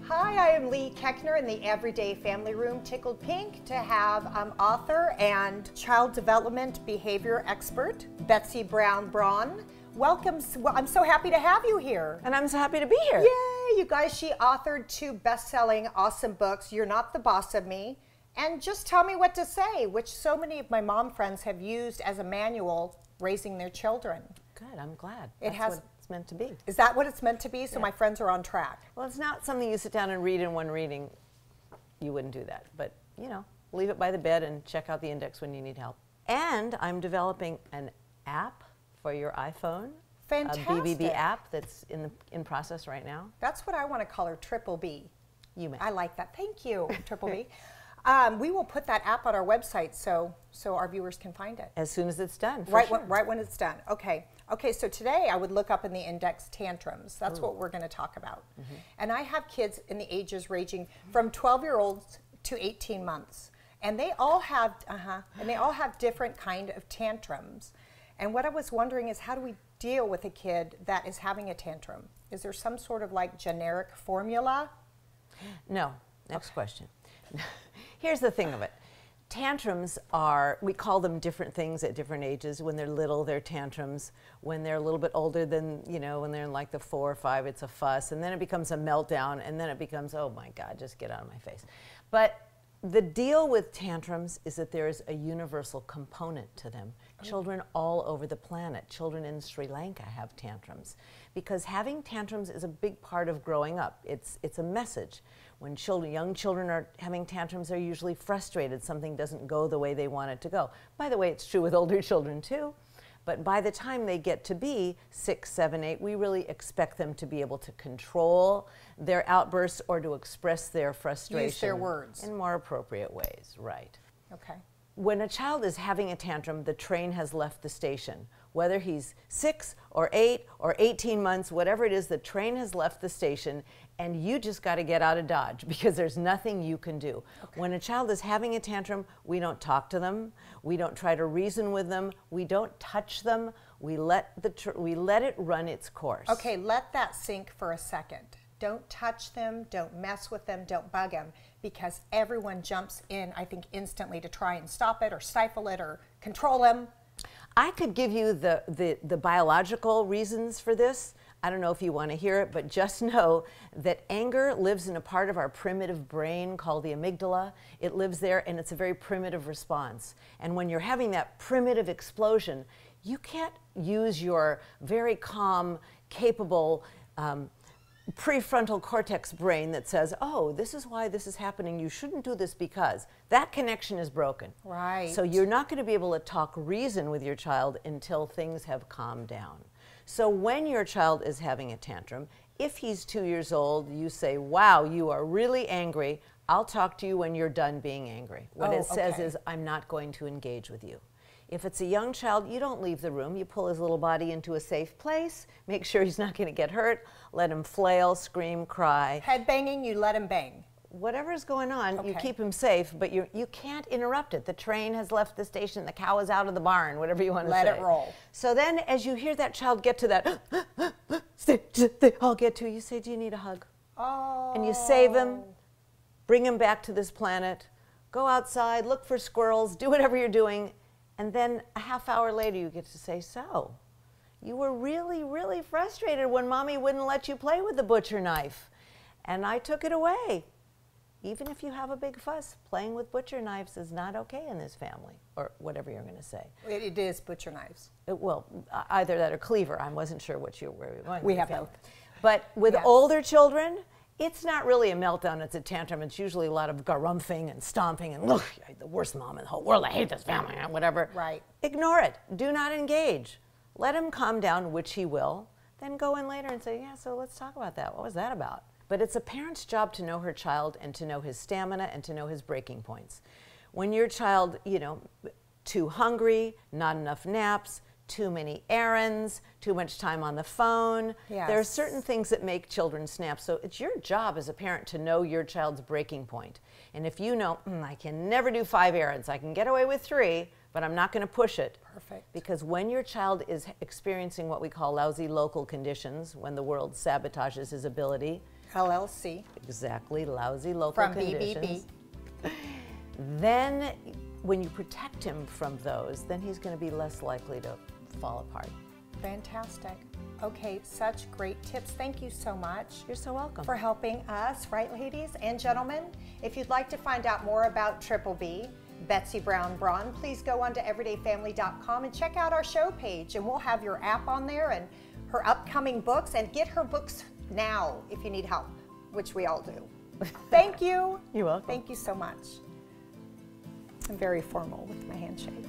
Hi, I am Lee Keckner in the Everyday Family Room. Tickled pink to have author and child development behavior expert, Betsy Braun. Welcome. I'm so happy to have you here. And I'm so happy to be here. Yay, you guys, she authored 2 best-selling awesome books, You're Not the Boss of Me, and Just Tell Me What to Say, which so many of my mom friends have used as a manual raising their children. Good, I'm glad. It has. What it's meant to be. Is that what it's meant to be? So Yeah. my friends are on track. Well, it's not something you sit down and read in one reading. You wouldn't do that. But, you know, leave it by the bed and check out the index when you need help. And I'm developing an app for your iPhone. Fantastic. A BBB app that's in process right now. That's what I want to call her, Triple B. You may. I like that. Thank you, Triple B. We will put that app on our website so our viewers can find it. As soon as it's done. Right, sure. right when it's done. Okay. Okay, so today I would look up in the index tantrums. That's what we're going to talk about. And I have kids in the ages ranging from 12-year-olds to 18 months. And they all have different kind of tantrums. And what I was wondering is, how do we deal with a kid that is having a tantrum? Is there some sort of like generic formula? No. Next question. Here's the thing of it. Tantrums are, we call them different things at different ages. When they're little, they're tantrums. When they're a little bit older, then, you know, when they're in like the 4 or 5, it's a fuss. And then it becomes a meltdown. And then it becomes, oh my God, just get out of my face. But the deal with tantrums is that there is a universal component to them. Children all over the planet, children in Sri Lanka have tantrums. Because having tantrums is a big part of growing up. It's a message. When young children are having tantrums, they're usually frustrated. Something doesn't go the way they want it to go. By the way, it's true with older children too. But by the time they get to be 6, 7, 8, we really expect them to be able to control their outbursts or to express their frustration. Use their words. In more appropriate ways, right. Okay. When a child is having a tantrum, the train has left the station. Whether he's 6 or 8 or 18 months, whatever it is, the train has left the station and you just got to get out of Dodge because there's nothing you can do. Okay. When a child is having a tantrum, we don't talk to them. We don't try to reason with them. We don't touch them. We let it run its course. Okay, let that sink for a second. Don't touch them, don't mess with them, don't bug them, because everyone jumps in, I think, instantly to try and stop it or stifle it or control them. I could give you the biological reasons for this. I don't know if you want to hear it, but just know that anger lives in a part of our primitive brain called the amygdala. It lives there, and it's a very primitive response. And when you're having that primitive explosion, you can't use your very calm, capable, prefrontal cortex brain that says, oh, this is why this is happening, you shouldn't do this because. That connection is broken. Right. So you're not going to be able to talk reason with your child until things have calmed down. So when your child is having a tantrum, if he's 2 years old, you say, wow, you are really angry. I'll talk to you when you're done being angry. What it says is, I'm not going to engage with you. If it's a young child, you don't leave the room. You pull his little body into a safe place, make sure he's not going to get hurt, let him flail, scream, cry. Head banging, you let him bang. Whatever's going on, you keep him safe, but you can't interrupt it. The train has left the station, the cow is out of the barn, whatever you want to say. Let it roll. So then as you hear that child get to that, I'll get to, you say, do you need a hug? Oh. And you save him, bring him back to this planet, go outside, look for squirrels, do whatever you're doing, and then a half hour later you get to say, so, you were really, really frustrated when mommy wouldn't let you play with the butcher knife. And I took it away. Even if you have a big fuss, playing with butcher knives is not okay in this family, or whatever you're going to say. It is butcher knives. Well, either that or cleaver. I wasn't sure where you were going. We have both. But with older children, it's not really a meltdown, it's a tantrum. It's usually a lot of garumphing and stomping and, look, you're the worst mom in the whole world, I hate this family, whatever. Right. Ignore it. Do not engage. Let him calm down, which he will. Then go in later and say, yeah, so let's talk about that. What was that about? But it's a parent's job to know her child and to know his stamina and to know his breaking points. When your child, you know, too hungry, not enough naps, too many errands, too much time on the phone. Yes. There are certain things that make children snap. So it's your job as a parent to know your child's breaking point. And if you know, I can never do 5 errands, I can get away with 3, but I'm not going to push it. Perfect. Because when your child is experiencing what we call lousy local conditions, when the world sabotages his ability, LLC. Exactly, lousy local From conditions. BBB. Then when you protect him from those, then he's going to be less likely to fall apart. Fantastic. Okay, such great tips. Thank you so much. You're so welcome. For helping us, right, ladies and gentlemen? If you'd like to find out more about Triple B, Betsy Braun, please go on to everydayfamily.com and check out our show page, and we'll have your app on there and her upcoming books, and get her books now if you need help, which we all do. Thank you. You're welcome. Thank you so much. I'm very formal with my handshake.